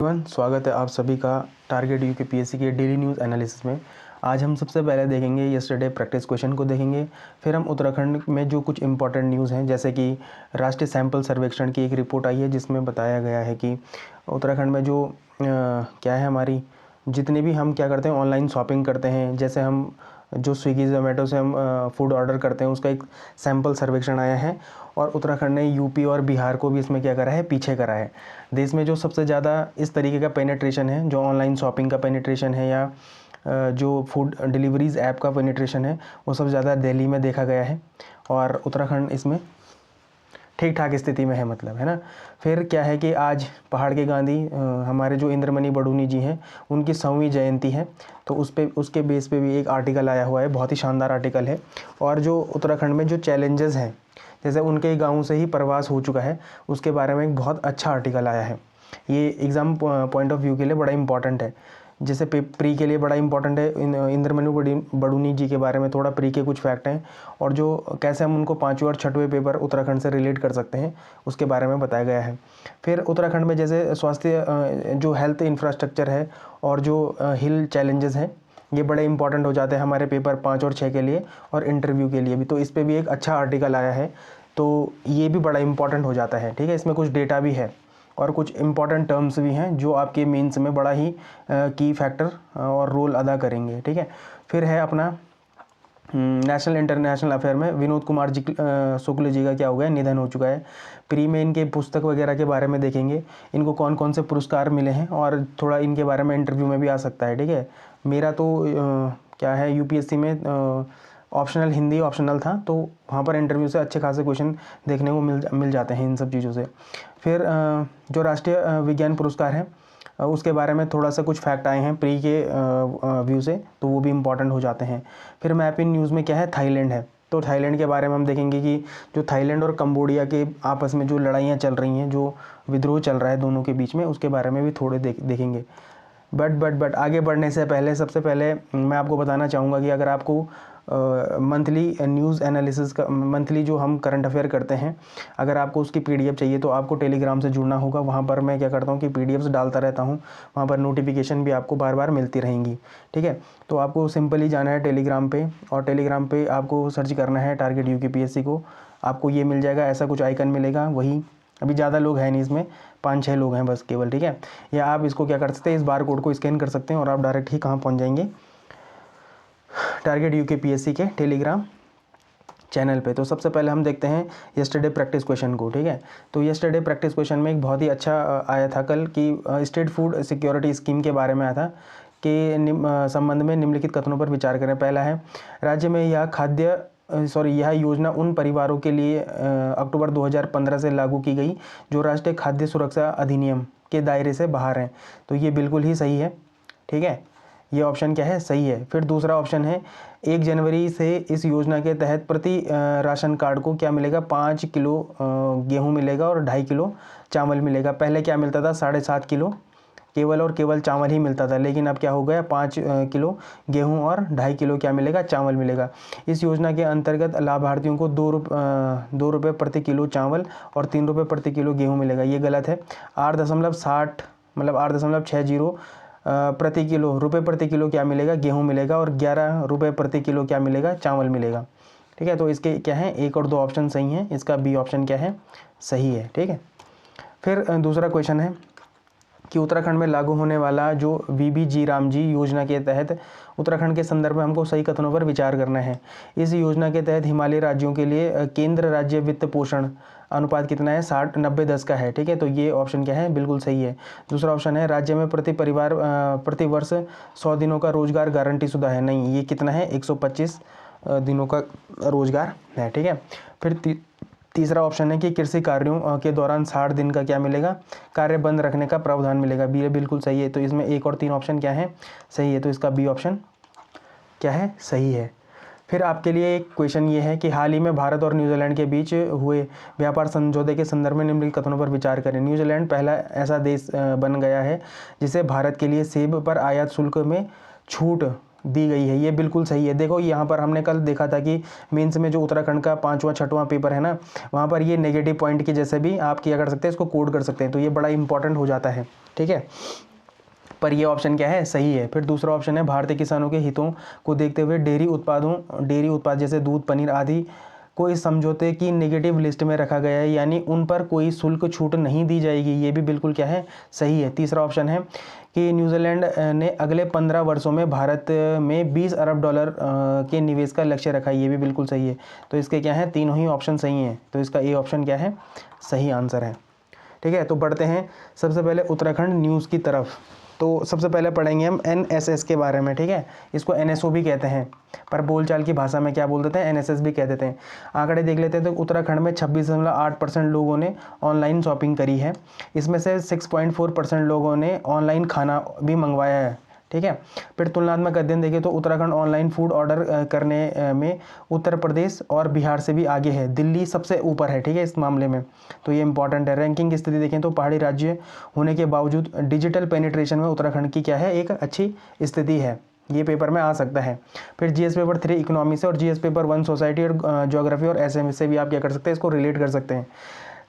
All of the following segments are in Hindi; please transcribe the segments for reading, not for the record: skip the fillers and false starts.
स्वागत है आप सभी का टारगेट यूके पीएससी के डेली न्यूज़ एनालिसिस में। आज हम सबसे पहले देखेंगे यस्टरडे प्रैक्टिस क्वेश्चन को देखेंगे। फिर हम उत्तराखंड में जो कुछ इंपॉर्टेंट न्यूज़ हैं, जैसे कि राष्ट्रीय सैंपल सर्वेक्षण की एक रिपोर्ट आई है जिसमें बताया गया है कि उत्तराखंड में जो क्या है हमारी जितने भी हम क्या करते हैं ऑनलाइन शॉपिंग करते हैं, जैसे हम जो स्विगी जोमेटो से हम फूड ऑर्डर करते हैं, उसका एक सैंपल सर्वेक्षण आया है। और उत्तराखंड ने यूपी और बिहार को भी इसमें क्या करा है, पीछे करा है। देश में जो सबसे ज़्यादा इस तरीके का पेनिट्रेशन है, जो ऑनलाइन शॉपिंग का पेनिट्रेशन है या जो फूड डिलीवरीज ऐप का पेनिट्रेशन है, वो सबसे ज़्यादा दिल्ली में देखा गया है और उत्तराखंड इसमें ठीक ठाक स्थिति में है, मतलब है ना। फिर क्या है कि आज पहाड़ के गांधी हमारे जो इंद्रमणि बडूनी जी हैं, उनकी 100वीं जयंती है, तो उसके बेस पे भी एक आर्टिकल आया हुआ है, बहुत ही शानदार आर्टिकल है। और जो उत्तराखंड में जो चैलेंजेस हैं, जैसे उनके गाँव से ही प्रवास हो चुका है, उसके बारे में एक बहुत अच्छा आर्टिकल आया है। ये एग्ज़ाम पॉइंट ऑफ व्यू के लिए बड़ा इंपॉर्टेंट है। जैसे प्री के लिए बड़ा इंपॉर्टेंट है, इंद्रमणि बडूनी जी के बारे में थोड़ा प्री के कुछ फैक्ट हैं, और जो कैसे हम उनको 5वें और 6वें पेपर उत्तराखंड से रिलेट कर सकते हैं, उसके बारे में बताया गया है। फिर उत्तराखंड में जैसे स्वास्थ्य जो हेल्थ इंफ्रास्ट्रक्चर है और जो हिल चैलेंजेस हैं, ये बड़े इंपॉर्टेंट हो जाते हैं हमारे पेपर 5 और 6 के लिए और इंटरव्यू के लिए भी। तो इस पर भी एक अच्छा आर्टिकल आया है, तो ये भी बड़ा इंपॉर्टेंट हो जाता है। ठीक है, इसमें कुछ डेटा भी है और कुछ इंपॉर्टेंट टर्म्स भी हैं जो आपके मेंस में बड़ा ही की फैक्टर और रोल अदा करेंगे। ठीक है, फिर है अपना नेशनल इंटरनेशनल अफेयर में विनोद कुमार जी शुक्ल जी का क्या हो गया, निधन हो चुका है। प्री में इनके पुस्तक वगैरह के बारे में देखेंगे, इनको कौन कौन से पुरस्कार मिले हैं और थोड़ा इनके बारे में इंटरव्यू में भी आ सकता है। ठीक है, मेरा तो क्या है यूपीएससी में ऑप्शनल हिंदी ऑप्शनल था, तो वहाँ पर इंटरव्यू से अच्छे खासे क्वेश्चन देखने को मिल जाते हैं इन सब चीज़ों से। फिर जो राष्ट्रीय विज्ञान पुरस्कार है, उसके बारे में थोड़ा सा कुछ फैक्ट आए हैं प्री के व्यू से, तो वो भी इम्पॉर्टेंट हो जाते हैं। फिर मैप इन न्यूज़ में क्या है, थाईलैंड है, तो थाईलैंड के बारे में हम देखेंगे कि जो थाईलैंड और कंबोडिया के आपस में जो लड़ाइयाँ चल रही हैं, जो विद्रोह चल रहा है दोनों के बीच में, उसके बारे में भी थोड़े देखेंगे। बट आगे बढ़ने से पहले सबसे पहले मैं आपको बताना चाहूँगा कि अगर आपको मंथली न्यूज़ एनालिसिस का मंथली जो हम करंट अफेयर करते हैं, अगर आपको उसकी पीडीएफ चाहिए तो आपको टेलीग्राम से जुड़ना होगा। वहाँ पर मैं क्या करता हूँ कि पीडीएफ्स डालता रहता हूँ, वहाँ पर नोटिफिकेशन भी आपको बार बार मिलती रहेंगी। ठीक है, तो आपको सिंपली जाना है टेलीग्राम पे, और टेलीग्राम पे आपको सर्च करना है टारगेट यूके पीएससी को, आपको ये मिल जाएगा, ऐसा कुछ आइकन मिलेगा। वही अभी ज़्यादा लोग हैं नहीं, इसमें 5-6 लोग हैं बस केवल। ठीक है, या आप इसको क्या कर सकते हैं, इस बार कोड को स्कैन कर सकते हैं और आप डायरेक्ट ही कहाँ पहुँच जाएंगे, टारगेट यूके पीएससी के टेलीग्राम चैनल पे। तो सबसे पहले हम देखते हैं यस्टरडे प्रैक्टिस क्वेश्चन को। ठीक है, तो यस्टरडे प्रैक्टिस क्वेश्चन में एक बहुत ही अच्छा आया था कल कि स्टेट फूड सिक्योरिटी स्कीम के बारे में आया था कि संबंध में निम्नलिखित कथनों पर विचार करें। पहला है, राज्य में यह योजना उन परिवारों के लिए अक्टूबर 2015 से लागू की गई जो राष्ट्रीय खाद्य सुरक्षा अधिनियम के दायरे से बाहर हैं। तो ये बिल्कुल ही सही है। ठीक है, ये ऑप्शन क्या है, सही है। फिर दूसरा ऑप्शन है, 1 जनवरी से इस योजना के तहत प्रति राशन कार्ड को क्या मिलेगा, 5 किलो गेहूँ मिलेगा और 2.5 किलो चावल मिलेगा। पहले क्या मिलता था, 7.5 किलो केवल और केवल चावल ही मिलता था, लेकिन अब क्या हो गया, 5 किलो गेहूँ और 2.5 किलो क्या मिलेगा, चावल मिलेगा। इस योजना के अंतर्गत लाभार्थियों को 2 रुपये प्रति किलो चावल और 3 रुपये प्रति किलो गेहूँ मिलेगा। ये गलत है। 8.60 मतलब 8.60 प्रति किलो रुपये प्रति किलो क्या मिलेगा, गेहूँ मिलेगा, और 11 रुपये प्रति किलो क्या मिलेगा, चावल मिलेगा। ठीक है, तो इसके क्या है, 1 और 2 ऑप्शन सही हैं, इसका बी ऑप्शन क्या है, सही है। ठीक है, फिर दूसरा क्वेश्चन है कि उत्तराखंड में लागू होने वाला जो वीबीजी रामजी योजना के तहत उत्तराखंड के संदर्भ में हमको सही कथनों पर विचार करना है। इस योजना के तहत हिमालयी राज्यों के लिए केंद्र राज्य वित्त पोषण अनुपात कितना है, 60-90-10 का है। ठीक है, तो ये ऑप्शन क्या है, बिल्कुल सही है। दूसरा ऑप्शन है, राज्य में प्रति वर्ष 100 दिनों का रोजगार गारंटी शुदा है। नहीं, ये कितना है, 125 दिनों का रोजगार है। ठीक है, फिर तीसरा ऑप्शन है कि कृषि कार्यों के दौरान 60 दिन का क्या मिलेगा, कार्य बंद रखने का प्रावधान मिलेगा। बी बिल्कुल सही है। तो इसमें 1 और 3 ऑप्शन क्या है, सही है, तो इसका बी ऑप्शन क्या है, सही है। फिर आपके लिए एक क्वेश्चन ये है कि हाल ही में भारत और न्यूजीलैंड के बीच हुए व्यापार समझौते के संदर्भ में निम्नलिखित कथनों पर विचार करें। न्यूजीलैंड पहला ऐसा देश बन गया है जिसे भारत के लिए सेब पर आयात शुल्क में छूट दी गई है, ये बिल्कुल सही है। देखो यहाँ पर हमने कल देखा था कि मेंस में जो उत्तराखंड का 5वां 6वां पेपर है ना, वहाँ पर ये नेगेटिव पॉइंट की जैसे भी आप क्या कर सकते हैं, इसको कोड कर सकते हैं, तो ये बड़ा इंपॉर्टेंट हो जाता है, ठीक है। पर ये ऑप्शन क्या है, सही है। फिर दूसरा ऑप्शन है, भारतीय किसानों के हितों को देखते हुए डेयरी उत्पाद जैसे दूध पनीर आदि को इस समझौते की नेगेटिव लिस्ट में रखा गया है, यानी उन पर कोई शुल्क छूट नहीं दी जाएगी, ये भी बिल्कुल क्या है, सही है। तीसरा ऑप्शन है कि न्यूजीलैंड ने अगले 15 वर्षों में भारत में 20 अरब डॉलर के निवेश का लक्ष्य रखा है, ये भी बिल्कुल सही है। तो इसके क्या है, तीनों ही ऑप्शन सही हैं, तो इसका ए ऑप्शन क्या है, सही आंसर है, ठीक है। तो बढ़ते हैं सबसे पहले उत्तराखंड न्यूज़ की तरफ। तो सबसे पहले पढ़ेंगे हम एनएसएस के बारे में, ठीक है। इसको एनएसओ भी कहते हैं, पर बोलचाल की भाषा में क्या बोल देते हैं, एनएसएस भी कह देते हैं। आंकड़े देख लेते हैं तो उत्तराखंड में 26.8% लोगों ने ऑनलाइन शॉपिंग करी है। इसमें से 6.4% लोगों ने ऑनलाइन खाना भी मंगवाया है, ठीक है। फिर तुलनात्मक अध्ययन देखें तो उत्तराखंड ऑनलाइन फूड ऑर्डर करने में उत्तर प्रदेश और बिहार से भी आगे है, दिल्ली सबसे ऊपर है, ठीक है, इस मामले में। तो ये इंपॉर्टेंट है। रैंकिंग की स्थिति देखें तो पहाड़ी राज्य होने के बावजूद डिजिटल पेनिट्रेशन में उत्तराखंड की क्या है, एक अच्छी स्थिति है, ये पेपर में आ सकता है। फिर जीएस पेपर 3 इकोनॉमी से और जीएस पेपर 1 सोसाइटी और ज्योग्राफी और एसएम से भी आप क्या कर सकते हैं, इसको रिलेट कर सकते हैं।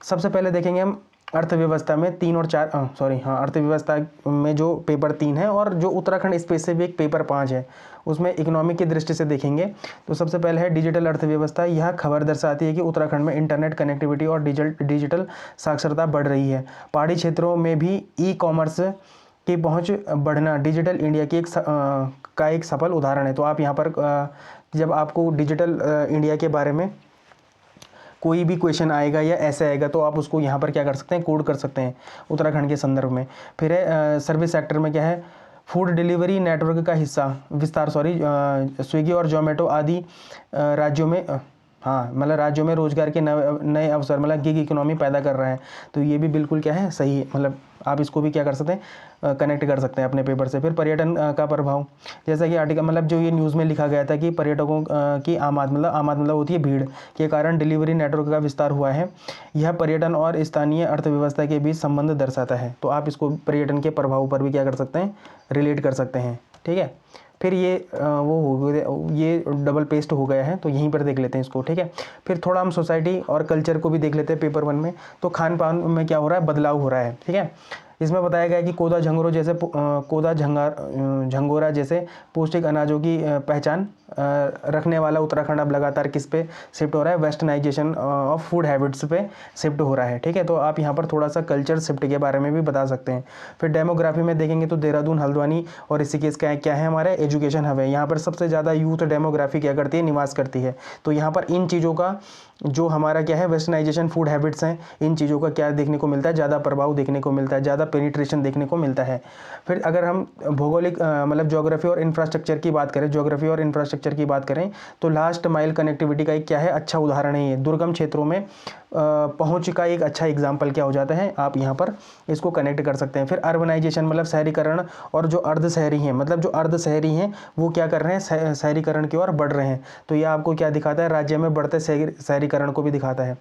सबसे पहले देखेंगे हम अर्थव्यवस्था में 3 और 4 अर्थव्यवस्था में जो पेपर 3 है और जो उत्तराखंड स्पेसिफिक पेपर 5 है, उसमें इकोनॉमिक की दृष्टि से देखेंगे। तो सबसे पहले है डिजिटल अर्थव्यवस्था। यह खबर दर्शाती है कि उत्तराखंड में इंटरनेट कनेक्टिविटी और डिजिटल साक्षरता बढ़ रही है। पहाड़ी क्षेत्रों में भी ई कॉमर्स की पहुंच बढ़ना डिजिटल इंडिया की एक सफल उदाहरण है। तो आप यहाँ पर जब आपको डिजिटल इंडिया के बारे में कोई भी क्वेश्चन आएगा या ऐसे आएगा तो आप उसको यहाँ पर क्या कर सकते हैं, कोड कर सकते हैं उत्तराखंड के संदर्भ में। फिर है सर्विस सेक्टर में क्या है, फूड डिलीवरी नेटवर्क का विस्तार स्विगी और जोमेटो आदि राज्यों में मतलब राज्यों में रोजगार के नए अवसर मतलब गिग इकोनॉमी पैदा कर रहा है। तो ये भी बिल्कुल क्या है, सही है। मतलब आप इसको भी क्या कर सकते हैं, कनेक्ट कर सकते हैं अपने पेपर से। फिर पर्यटन का प्रभाव, जैसा कि आर्टिकल मतलब जो ये न्यूज़ में लिखा गया था कि पर्यटकों की आमद मतलब होती है भीड़ के कारण डिलीवरी नेटवर्क का विस्तार हुआ है। यह पर्यटन और स्थानीय अर्थव्यवस्था के बीच संबंध दर्शाता है। तो आप इसको पर्यटन के प्रभाव पर भी क्या कर सकते हैं, रिलेट कर सकते हैं, ठीक है। फिर ये ये डबल पेस्ट हो गया है, तो यहीं पर देख लेते हैं इसको, ठीक है। फिर थोड़ा हम सोसाइटी और कल्चर को भी देख लेते हैं पेपर 1 में। तो खान पान में क्या हो रहा है, बदलाव हो रहा है, ठीक है। इसमें बताया गया है कि कोदा झंगोरा जैसे पौष्टिक अनाजों की पहचान रखने वाला उत्तराखंड अब लगातार किस पे शिफ्ट हो रहा है, वेस्टर्नाइजेशन ऑफ फूड हैबिट्स पे शिफ्ट हो रहा है, ठीक है। तो आप यहाँ पर थोड़ा सा कल्चर शिफ्ट के बारे में भी बता सकते हैं। फिर डेमोग्राफी में देखेंगे तो देहरादून, हल्द्वानी और ऋषिकेश क्या है, हमारे एजुकेशन हब है। यहाँ पर सबसे ज़्यादा यूथ डेमोग्राफी क्या करती है, निवास करती है। तो यहाँ पर इन चीज़ों का जो हमारा क्या है, वेस्टर्नाइजेशन फूड हैबिट्स हैं, इन चीज़ों का क्या देखने को मिलता है, ज़्यादा प्रभाव देखने को मिलता है, ज़्यादा पेनिट्रेशन देखने को मिलता है। फिर अगर हम भौगोलिक मतलब ज्योग्राफी और इंफ्रास्ट्रक्चर की बात करें तो लास्ट माइल कनेक्टिविटी का एक क्या है, अच्छा उदाहरण है ये। दुर्गम क्षेत्रों में पहुंच का एक अच्छा एग्जाम्पल क्या हो जाता है, आप यहाँ पर इसको कनेक्ट कर सकते हैं। फिर अर्बनाइजेशन मतलब शहरीकरण, और जो अर्ध शहरी हैं मतलब जो अर्ध शहरी हैं वो क्या कर रहे हैं, शहरीकरण की ओर बढ़ रहे हैं। तो ये आपको क्या दिखाता है, राज्य में बढ़ते शहरीकरण को भी दिखाता है।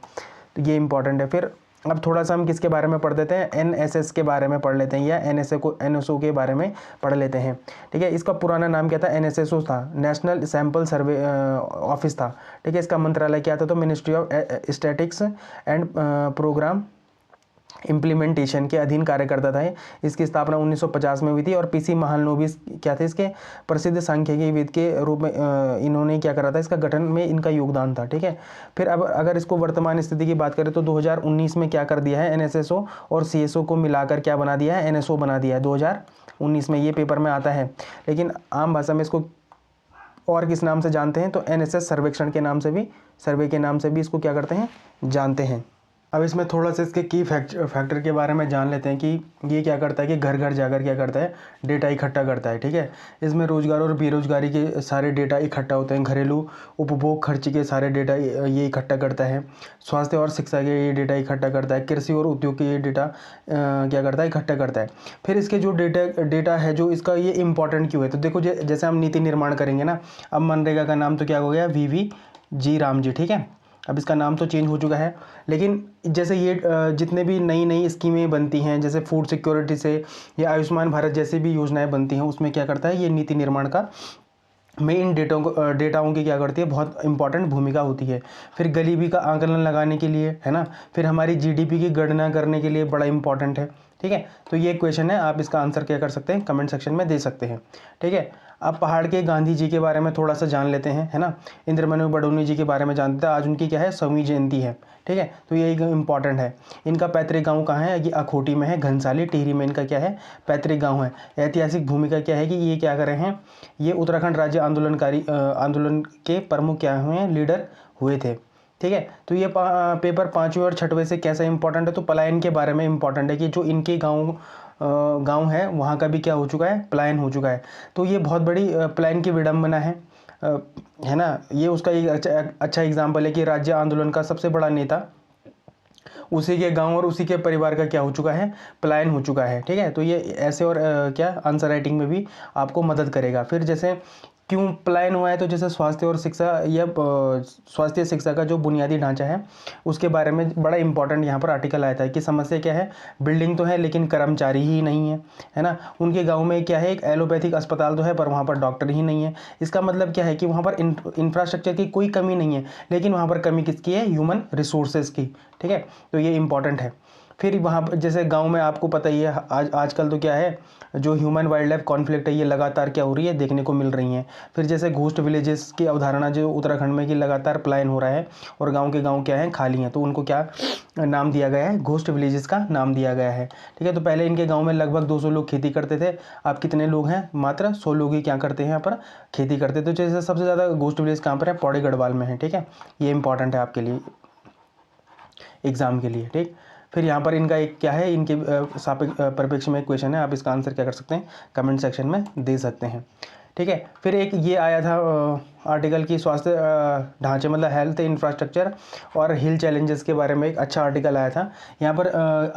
तो ये इंपॉर्टेंट है। फिर अब थोड़ा सा हम किसके बारे में पढ़ लेते हैं, एनएसएस के बारे में पढ़ लेते हैं, या एनएसओ के बारे में पढ़ लेते हैं, ठीक है। इसका पुराना नाम क्या था, एनएसएसओ था, नेशनल सैंपल सर्वे ऑफिस था, ठीक है। इसका मंत्रालय क्या था, तो ministry of statistics and programme implementation के अधीन कार्य करता था। इसकी स्थापना 1950 में हुई थी और पीसी महालनोबिस क्या थे, इसके प्रसिद्ध सांख्यिकीविद के रूप में इन्होंने क्या करा था, इसका गठन में इनका योगदान था, ठीक है। फिर अब अगर इसको वर्तमान स्थिति की बात करें तो 2019 में क्या कर दिया है, एनएसएसओ और सीएसओ को मिलाकर क्या बना दिया है, एनएसओ बना दिया है 2019 में। ये पेपर में आता है, लेकिन आम भाषा में इसको और किस नाम से जानते हैं, तो एनएसएस सर्वेक्षण के नाम से भी, सर्वे के नाम से भी इसको क्या करते हैं, जानते हैं। अब इसमें थोड़ा सा इसके की फैक्टर के बारे में जान लेते हैं कि ये क्या करता है, कि घर घर जाकर क्या करता है, डेटा इकट्ठा करता है, ठीक है। इसमें रोजगार और बेरोजगारी के सारे डेटा इकट्ठा होते हैं, घरेलू उपभोग खर्च के सारे डेटा ये इकट्ठा करता है, स्वास्थ्य और शिक्षा के ये डेटा इकट्ठा करता है, कृषि और उद्योग के ये डेटा क्या करता है, इकट्ठा करता है। फिर इसके जो डेटा है जो इसका ये इंपॉर्टेंट क्यों है, तो देखो जैसे हम नीति निर्माण करेंगे ना, अब मनरेगा का नाम तो क्या हो गया, VV राम जी, ठीक है। अब इसका नाम तो चेंज हो चुका है, लेकिन जैसे ये जितने भी नई स्कीमें बनती हैं, जैसे फूड सिक्योरिटी से या आयुष्मान भारत जैसी भी योजनाएं बनती हैं, उसमें क्या करता है, ये नीति निर्माण का में इन डेटाओं की क्या करती है, बहुत इंपॉर्टेंट भूमिका होती है। फिर गरीबी का आकलन लगाने के लिए, है ना, फिर हमारी जीडीपी की गणना करने के लिए बड़ा इंपॉर्टेंट है। ठीक है, तो ये क्वेश्चन है, आप इसका आंसर क्या कर सकते हैं, कमेंट सेक्शन में दे सकते हैं। ठीक है, अब पहाड़ के गांधी जी के बारे में थोड़ा सा जान लेते हैं, है ना। इंद्रमनु बडोनी जी के बारे में जानते हैं, आज उनकी क्या है, 100वीं जयंती है। ठीक है, तो ये एक इंपॉर्टेंट है। इनका पैतृक गांव कहाँ है, ये अखोटी में है, घनसाली टिहरी में इनका क्या है, पैतृक गांव है। ऐतिहासिक भूमिका क्या है कि ये क्या कर रहे हैं, ये उत्तराखंड राज्य आंदोलन के प्रमुख क्या हुए हैं, लीडर हुए थे। ठीक है, तो ये पेपर 5वें और 6वें से कैसा इंपॉर्टेंट है, तो पलायन के बारे में इंपॉर्टेंट है कि जो इनके गांव है वहाँ का भी क्या हो चुका है, पलायन हो चुका है। तो ये बहुत बड़ी पलायन की विडंबना है ना। ये उसका एक अच्छा एग्जाम्पल है कि राज्य आंदोलन का सबसे बड़ा नेता, उसी के गांव और उसी के परिवार का क्या हो चुका है, पलायन हो चुका है। ठीक है, तो ये ऐसे और क्या आंसर राइटिंग में भी आपको मदद करेगा। फिर जैसे क्यों पलायन हुआ है, तो जैसे स्वास्थ्य और शिक्षा या स्वास्थ्य शिक्षा का जो बुनियादी ढांचा है उसके बारे में बड़ा इंपॉर्टेंट यहाँ पर आर्टिकल आया था कि समस्या क्या है, बिल्डिंग तो है लेकिन कर्मचारी ही नहीं है ना। उनके गांव में क्या है, एक एलोपैथिक अस्पताल तो है पर वहाँ पर डॉक्टर ही नहीं है। इसका मतलब क्या है कि वहाँ पर इंफ्रास्ट्रक्चर की कोई कमी नहीं है, लेकिन वहाँ पर कमी किसकी है, ह्यूमन रिसोर्सेज की। ठीक है, तो ये इंपॉर्टेंट है। फिर वहाँ पर जैसे गांव में आपको पता ही है, आजकल तो क्या है, जो ह्यूमन वाइल्ड लाइफ कॉन्फ्लिक्ट है ये लगातार क्या हो रही है, देखने को मिल रही हैं। फिर जैसे घोस्ट विलेजेस की अवधारणा जो उत्तराखंड में कि लगातार पलायन हो रहा है और गांव के गांव क्या हैं, खाली हैं, तो उनको क्या नाम दिया गया है, घोस्ट विलेजेस का नाम दिया गया है। ठीक है, तो पहले इनके गाँव में लगभग 200 लोग खेती करते थे, अब कितने लोग हैं, मात्र 100 लोग ही क्या करते हैं, यहाँ पर खेती करते। तो जैसे सबसे ज़्यादा घोस्ट विलेज कहाँ पर है, पौड़ी गढ़वाल में है। ठीक है, ये इंपॉर्टेंट है आपके लिए एग्जाम के लिए। ठीक, फिर यहाँ पर इनका एक क्या है, इनके परिप्रेक्ष्य में एक क्वेश्चन है, आप इसका आंसर क्या कर सकते हैं, कमेंट सेक्शन में दे सकते हैं। ठीक है, फिर एक ये आया था आर्टिकल की स्वास्थ्य ढांचे मतलब हेल्थ इंफ्रास्ट्रक्चर और हिल चैलेंजेस के बारे में एक अच्छा आर्टिकल आया था। यहाँ पर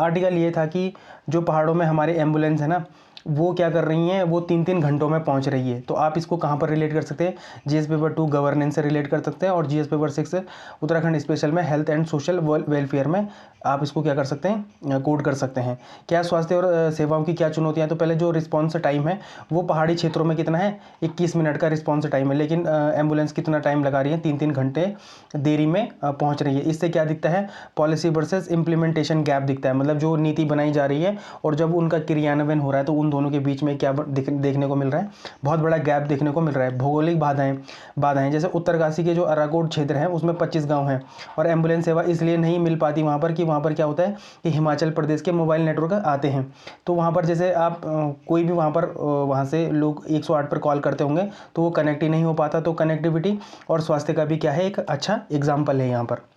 आर्टिकल ये था कि जो पहाड़ों में हमारे एम्बुलेंस है ना, वो क्या कर रही हैं, वो 3-3 घंटों में पहुंच रही है। तो आप इसको कहाँ पर रिलेट कर सकते हैं, जीएस पेपर 2 गवर्नेंस से रिलेट कर सकते हैं, और जीएस पेपर 6 उत्तराखंड स्पेशल में हेल्थ एंड सोशल वेलफेयर में आप इसको क्या कर सकते हैं, कोड कर सकते हैं। क्या स्वास्थ्य और सेवाओं की क्या चुनौतियाँ, तो पहले जो रिस्पॉन्स टाइम है वो पहाड़ी क्षेत्रों में कितना है, 21 मिनट का रिस्पॉन्स टाइम है, लेकिन एम्बुलेंस कितना टाइम लगा रही है, 3-3 घंटे देरी में पहुँच रही है। इससे क्या दिखता है, पॉलिसी वर्सेस इम्प्लीमेंटेशन गैप दिखता है, मतलब जो नीति बनाई जा रही है और जब उनका क्रियान्वयन हो रहा है तो उन दोनों के बीच में क्या देखने को मिल रहा है, बहुत बड़ा गैप देखने को मिल रहा है। भौगोलिक बाधाएं जैसे उत्तरकाशी के जो अराकोट क्षेत्र है उसमें 25 गांव हैं और एम्बुलेंस सेवा इसलिए नहीं मिल पाती वहाँ पर कि वहाँ पर क्या होता है कि हिमाचल प्रदेश के मोबाइल नेटवर्क आते हैं, तो वहाँ पर जैसे आप कोई भी वहाँ पर वहाँ से लोग 108 पर कॉल करते होंगे तो वो कनेक्ट ही नहीं हो पाता। तो कनेक्टिविटी और स्वास्थ्य का भी क्या है, एक अच्छा एग्जाम्पल है यहाँ पर।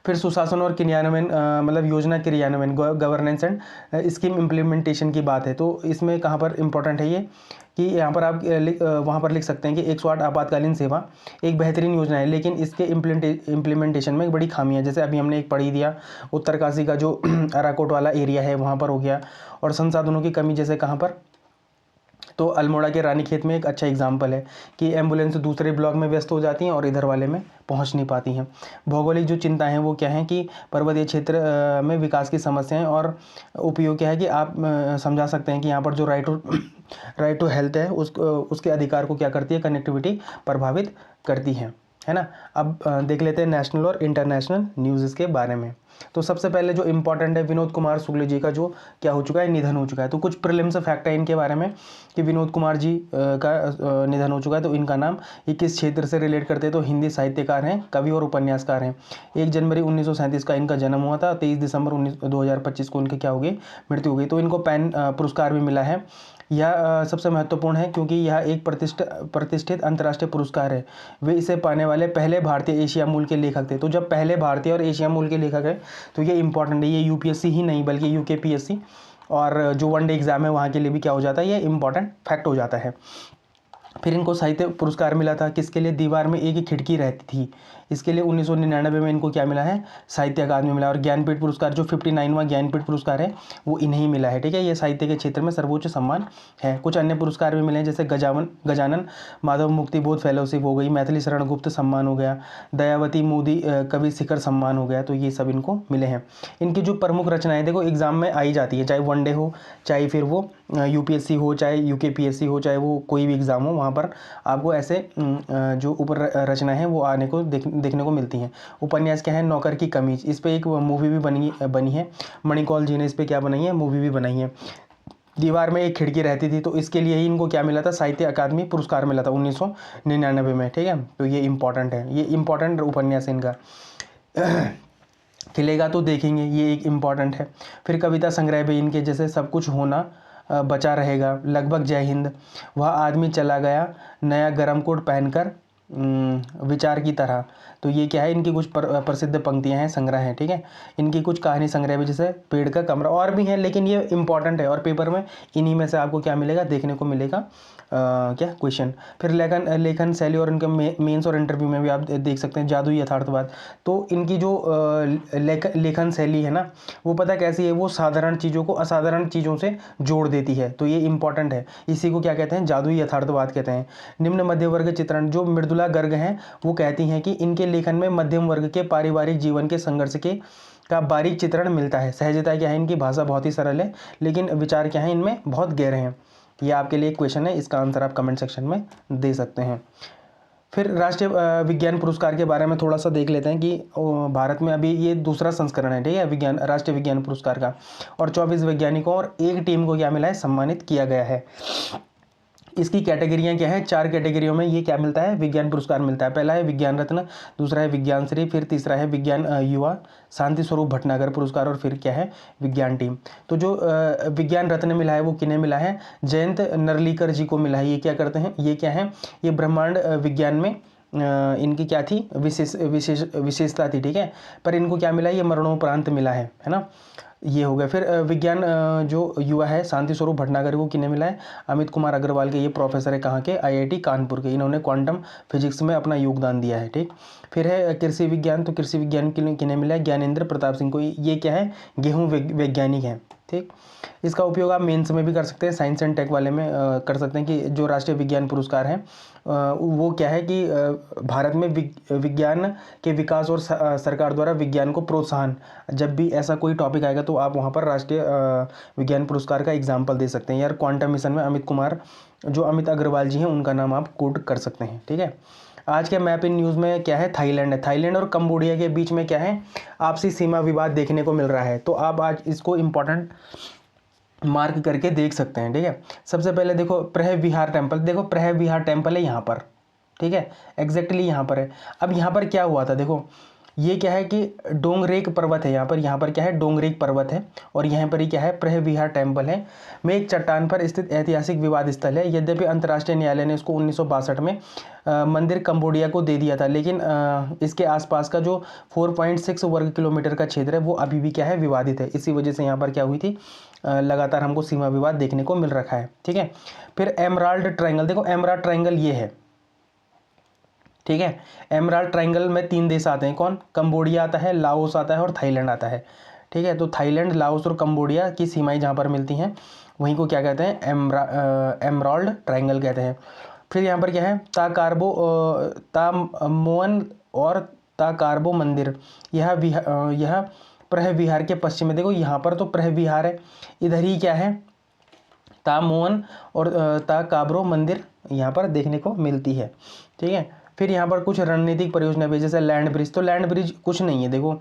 फिर सुशासन और क्रियान्वयन मतलब योजना क्रियान्वयन गवर्नेंस एंड स्कीम इम्प्लीमेंटेशन की बात है, तो इसमें कहाँ पर इंपॉर्टेंट है ये कि यहाँ पर आप वहाँ पर लिख सकते हैं कि 108 आपातकालीन सेवा एक बेहतरीन योजना है, लेकिन इसके इम्प्लीमेंटेशन में एक बड़ी खामी है। जैसे अभी हमने एक पढ़ी दिया, उत्तरकाशी का जो अराकोट वाला एरिया है वहाँ पर हो गया, और संसाधनों की कमी जैसे कहाँ पर, तो अल्मोड़ा के रानीखेत में एक अच्छा एग्जाम्पल है कि एम्बुलेंस दूसरे ब्लॉक में व्यस्त हो जाती हैं और इधर वाले में पहुंच नहीं पाती हैं। भौगोलिक जो चिंता है वो क्या है कि पर्वतीय क्षेत्र में विकास की समस्याएं, और उपयोग क्या है कि आप समझा सकते हैं कि यहाँ पर जो राइट टू हेल्थ है उसके अधिकार को क्या करती है, कनेक्टिविटी प्रभावित करती है ना। अब देख लेते हैं नेशनल और इंटरनेशनल न्यूज़ के बारे में। तो सबसे पहले जो इंपॉर्टेंट है, विनोद कुमार शुक्ल जी का जो क्या हो चुका है, निधन हो चुका है। तो कुछ प्रीलिम्स फैक्ट है इनके बारे में कि विनोद कुमार जी का निधन हो चुका है। तो इनका नाम ये किस क्षेत्र से रिलेट करते हैं, तो हिंदी साहित्यकार हैं, कवि और उपन्यासकार हैं। 1 जनवरी 1937 का इनका जन्म हुआ था, 23 दिसंबर 2025 को इनकी क्या हो गई, मृत्यु हो गई। तो इनको पैन पुरस्कार भी मिला है। यह सबसे महत्वपूर्ण है क्योंकि यह एक प्रतिष्ठित अंतर्राष्ट्रीय पुरस्कार है। वे इसे पाने वाले पहले भारतीय एशिया मूल के लेखक थे। तो जब पहले भारतीय और एशिया मूल के लेखक है तो ये इंपॉर्टेंट है, ये यूपीएससी ही नहीं बल्कि यूकेपीएससी और जो वनडे एग्जाम है वहाँ के लिए भी क्या हो जाता है, ये इंपॉर्टेंट फैक्ट हो जाता है। फिर इनको साहित्य पुरस्कार मिला था, किसके लिए, दीवार में एक ही खिड़की रहती थी, इसके लिए 1999 में इनको क्या मिला है, साहित्य अकादमी मिला। और ज्ञानपीठ पुरस्कार जो 59वां ज्ञानपीठ पुरस्कार है वो इन्हें मिला है, ठीक है। ये साहित्य के क्षेत्र में सर्वोच्च सम्मान है। कुछ अन्य पुरस्कार भी मिले हैं, जैसे गजानन माधव मुक्ति बोध फेलोशिप हो गई, मैथिली शरण गुप्त सम्मान हो गया, दयावती मोदी कवि शिखर सम्मान हो गया। तो ये सब इनको मिले हैं। इनकी जो प्रमुख रचनाएं देखो एग्जाम में आई जाती है, चाहे वनडे हो, चाहे फिर वो यूपीएससी हो, चाहे यूकेपीएससी हो, चाहे वो कोई भी एग्ज़ाम हो, वहाँ पर आपको ऐसे जो ऊपर रचनाएं हैं वो आने को देखने को मिलती हैं। उपन्यास क्या है, नौकर की कमीज, इस पर एक मूवी भी बनी है, मणिकौल जी ने इस पर क्या बनाई है, मूवी भी बनाई है। दीवार में एक खिड़की रहती थी, तो इसके लिए ही इनको क्या मिला था, साहित्य अकादमी पुरस्कार मिला था 1999 में, ठीक है। तो ये इंपॉर्टेंट है, ये इंपॉर्टेंट उपन्यास है इनका। खिलेगा तो देखेंगे, ये एक इम्पॉर्टेंट है। फिर कविता संग्रह भी इनके, जैसे सब कुछ होना बचा रहेगा, लगभग जय हिंद, वह आदमी चला गया, नया गरम कोट पहनकर, विचार की तरह। तो ये क्या है, इनकी कुछ प्रसिद्ध पंक्तियां हैं, संग्रह हैं, ठीक है। इनकी कुछ कहानी संग्रह भी, जैसे पेड़ का कमरा, और भी हैं, लेकिन ये इंपॉर्टेंट है और पेपर में इन्हीं में से आपको क्या मिलेगा, देखने को मिलेगा क्या क्वेश्चन। फिर लेखन शैली और इनके मेंस और इंटरव्यू में भी आप देख सकते हैं, जादुई यथार्थवाद। तो इनकी जो लेखन शैली है ना, वो पता कैसी है, वो साधारण चीज़ों को असाधारण चीज़ों से जोड़ देती है। तो ये इंपॉर्टेंट है, इसी को क्या कहते हैं, जादुई यथार्थवाद कहते हैं। निम्न मध्य वर्ग चित्रण, जो मृदुला गर्ग हैं वो कहती हैं कि इनके लेखन में मध्यम वर्ग के पारिवारिक जीवन के संघर्ष का बारीक चित्रण मिलता है। सहजता क्या है, इनकी भाषा बहुत ही सरल है, लेकिन विचार क्या है इनमें बहुत गहरे हैं। ये आपके लिए एक क्वेश्चन है, इसका आंसर आप कमेंट सेक्शन में दे सकते हैं। फिर राष्ट्रीय विज्ञान पुरस्कार के बारे में थोड़ा सा देख लेते हैं कि भारत में अभी ये दूसरा संस्करण है, ठीक है, राष्ट्रीय विज्ञान पुरस्कार का। और 24 वैज्ञानिकों और एक टीम को क्या मिला है, सम्मानित किया गया है। इसकी कैटेगरियाँ क्या हैं, 4 कैटेगरियों में ये क्या मिलता है, विज्ञान पुरस्कार मिलता है। पहला है विज्ञान रत्न, दूसरा है विज्ञान श्री, फिर तीसरा है विज्ञान युवा शांति स्वरूप भटनागर पुरस्कार, और फिर क्या है, विज्ञान टीम। तो जो विज्ञान रत्न मिला है वो किन्हें मिला है, जयंत नरलीकर जी को मिला है। ये क्या करते हैं, ये क्या है, ये ब्रह्मांड विज्ञान में इनकी क्या थी, विशेषता थी, ठीक है। पर इनको क्या मिला, ये मरणोपरांत मिला है ना। ये हो गया। फिर विज्ञान जो युवा है शांति स्वरूप भटनागर को किन्हें मिला है, अमित कुमार अग्रवाल के, ये प्रोफेसर है कहाँ के, आईआईटी कानपुर के। इन्होंने क्वांटम फिजिक्स में अपना योगदान दिया है, ठीक। फिर है कृषि विज्ञान, तो कृषि विज्ञान किन्हें मिला है, ज्ञानेंद्र प्रताप सिंह को। ये क्या है, गेहूँ वैज्ञानिक हैं, ठीक। इसका उपयोग आप मेंस में भी कर सकते हैं, साइंस एंड टेक वाले में कर सकते हैं। कि जो राष्ट्रीय विज्ञान पुरस्कार हैं वो क्या है कि भारत में विज्ञान के विकास और सरकार द्वारा विज्ञान को प्रोत्साहन, जब भी ऐसा कोई टॉपिक आएगा तो आप वहाँ पर राष्ट्रीय विज्ञान पुरस्कार का एग्जाम्पल दे सकते हैं। यार क्वांटम मिशन में अमित कुमार, जो अमित अग्रवाल जी हैं, उनका नाम आप कोड कर सकते हैं, ठीक है। आज के मैप इन न्यूज़ में क्या है, थाईलैंड है। थाईलैंड और कंबोडिया के बीच में क्या है, आपसी सीमा विवाद देखने को मिल रहा है। तो आप आज इसको इम्पोर्टेंट मार्क करके देख सकते हैं, ठीक है। सबसे पहले देखो प्रह विहार टेम्पल, देखो प्रह विहार टेम्पल है यहाँ पर, ठीक है, एग्जैक्टली यहाँ पर है। अब यहाँ पर क्या हुआ था, देखो ये क्या है कि डोंगरेक पर्वत है, यहाँ पर क्या है, डोंगरेक पर्वत है, और यहाँ पर ही क्या है, प्रह विहार टेम्पल है, में एक चट्टान पर स्थित ऐतिहासिक विवाद स्थल है। यद्यपि अंतर्राष्ट्रीय न्यायालय ने इसको 1962 में मंदिर कंबोडिया को दे दिया था, लेकिन इसके आसपास का जो 4.6 वर्ग किलोमीटर का क्षेत्र है वो अभी भी क्या है, विवादित है। इसी वजह से यहाँ पर क्या हुई थी, लगातार हमको सीमा विवाद देखने को मिल रखा है, ठीक है। फिर एमराल्ड ट्रायंगल, देखो एमराल्ड ट्रायंगल ये है, ठीक है। एमराल्ड ट्रायंगल में 3 देश आते हैं, कौन, कंबोडिया आता है, लाओस आता है और थाईलैंड आता है, ठीक है। तो थाईलैंड, लाओस और कंबोडिया की सीमाएं जहाँ पर मिलती हैं वहीं को क्या कहते हैं, एमराल्ड ट्रायंगल कहते हैं। फिर यहाँ पर क्या है, तामोअन और ताकारबो मंदिर, यह प्रह विहार के पश्चिम में, देखो यहाँ पर तो प्रह विहार है, इधर ही क्या है, तामोअन और ताकाब्रो मंदिर यहाँ पर देखने को मिलती है, ठीक है। फिर यहाँ पर कुछ रणनीतिक परियोजना भी, जैसे लैंड ब्रिज, तो लैंड ब्रिज कुछ नहीं है, देखो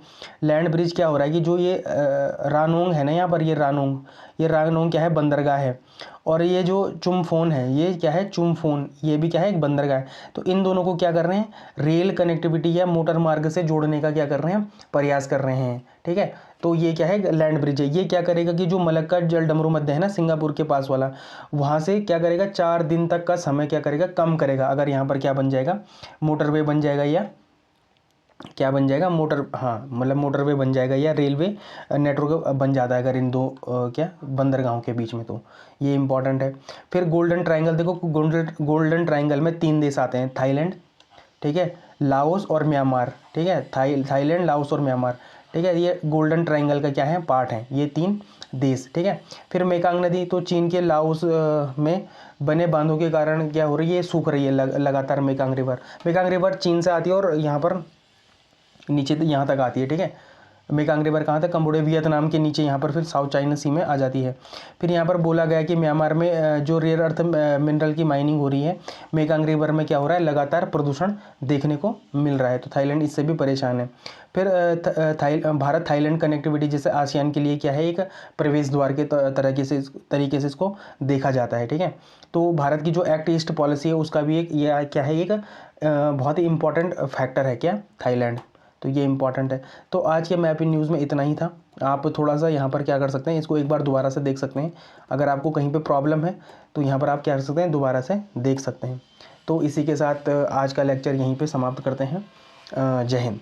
लैंड ब्रिज क्या हो रहा है कि जो ये रानोंग है ना, यहाँ पर ये रानोंग क्या है, बंदरगाह है। और ये जो चुमफोन है, ये क्या है, चुमफोन, ये भी क्या है, एक बंदरगाह है। तो इन दोनों को क्या कर रहे हैं, रेल कनेक्टिविटी या मोटर मार्ग से जोड़ने का क्या कर रहे हैं, प्रयास कर रहे हैं, ठीक है। तो ये क्या है, लैंड ब्रिज है। ये क्या करेगा कि जो मलक्का जलडमरू मध्य है ना, सिंगापुर के पास वाला, वहाँ से क्या करेगा, 4 दिन तक का समय क्या करेगा, कम करेगा। अगर यहाँ पर क्या बन जाएगा, मोटरवे बन जाएगा, या क्या बन जाएगा, मतलब मोटरवे बन जाएगा या रेलवे नेटवर्क बन जाता है अगर इन दो क्या बंदरगाहों के बीच में। तो ये इंपॉर्टेंट है। फिर गोल्डन ट्रायंगल, देखो गोल्डन ट्रायंगल में 3 देश आते हैं, थाईलैंड, ठीक है, लाओस और म्यांमार, ठीक है, थाईलैंड, लाओस और म्यांमार, ठीक है, ये गोल्डन ट्रायंगल का क्या है, पार्ट है, ये 3 देश, ठीक है। फिर मेकांग नदी तो चीन के लाओस में बने बांधों के कारण क्या हो रही है, सूख रही है लगातार। मेकांग रिवर चीन से आती है और यहाँ पर नीचे यहाँ तक आती है, ठीक है। मेकांग रिवर कहाँ तक, कंबोडिया वियतनाम के नीचे यहाँ पर फिर साउथ चाइना सी में आ जाती है। फिर यहाँ पर बोला गया कि म्यांमार में जो रेयर अर्थ मिनरल की माइनिंग हो रही है, मेकांग रिवर में क्या हो रहा है, लगातार प्रदूषण देखने को मिल रहा है, तो थाईलैंड इससे भी परेशान है। फिर भारत थाईलैंड कनेक्टिविटी जैसे आसियान के लिए क्या है, एक प्रवेश द्वार के तरीके से इसको देखा जाता है, ठीक है। तो भारत की जो एक्ट ईस्ट पॉलिसी है उसका भी एक ये क्या है, एक बहुत ही इंपॉर्टेंट फैक्टर है क्या, थाईलैंड, तो ये इंपॉर्टेंट है। तो आज के मैपिंग न्यूज़ में इतना ही था। आप थोड़ा सा यहाँ पर क्या कर सकते हैं, इसको एक बार दोबारा से देख सकते हैं। अगर आपको कहीं पे प्रॉब्लम है तो यहाँ पर आप क्या कर सकते हैं, दोबारा से देख सकते हैं। तो इसी के साथ आज का लेक्चर यहीं पे समाप्त करते हैं। जय हिंद।